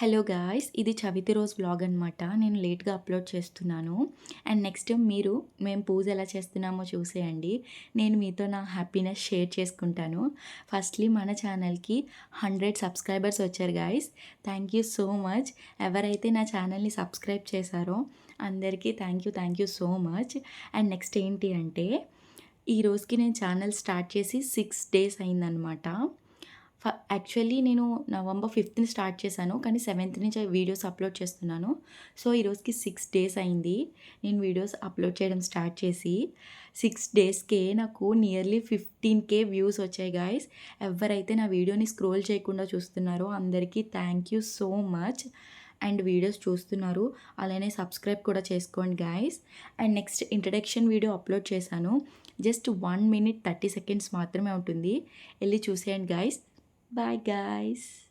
Hello guys! ఇది చవితి రోజు vlog అనమాట. నేను లేట్‌గా అప్‌లోడ్ చేస్తున్నాను. అండ్ నెక్స్ట్ మేము పూజ ఎలా చేస్తున్నామో చూసేయండి. నేను మీతో నా హ్యాపీనెస్ షేర్ చేసుకుంటాను. ఫస్ట్‌లీ మన ఛానల్‌కి 100 సబ్స్క్రైబర్స్ వచ్చారు guys. Thank you so much. ఎవరైతే నా ఛానల్‌ని సబ్స్క్రైబ్ చేశారో అందరికీ thank you so much. And next ఏంటి అంటే, ఈ రోజుకి నేను ఛానల్ స్టార్ట్ చేసి 6 డేస్ అయిందనమాట. యాక్చువల్లీ నేను నవంబర్ 5థ్ స్టార్ట్ చేశాను. కానీ 7థ్ నుంచి వీడియోస్ అప్‌లోడ్ చేస్తున్నాను. సో, ఈ రోజుకి 6 డేస్ అయింది. నేను వీడియోస్ అప్‌లోడ్ చేయడం స్టార్ట్ చేసి 6 డేస్‌కే నాకు నియర్లీ 15,000 వ్యూస్ వచ్చాయి గాయ్స్. ఎవరైతే నా వీడియోని స్క్రోల్ చేయకుండా చూస్తున్నారో అందరికీ thank you so much. And videos చూస్తున్నారు. అలానే సబ్స్క్రైబ్ కూడా చేసుకోండి guys. And next introduction video upload చేశాను. జస్ట్ 1 మినిట్ 30 సెకండ్స్ మాత్రమే ఉంటుంది. ఎళ్లి చూసేయండి గాయ్స్. Bye guys.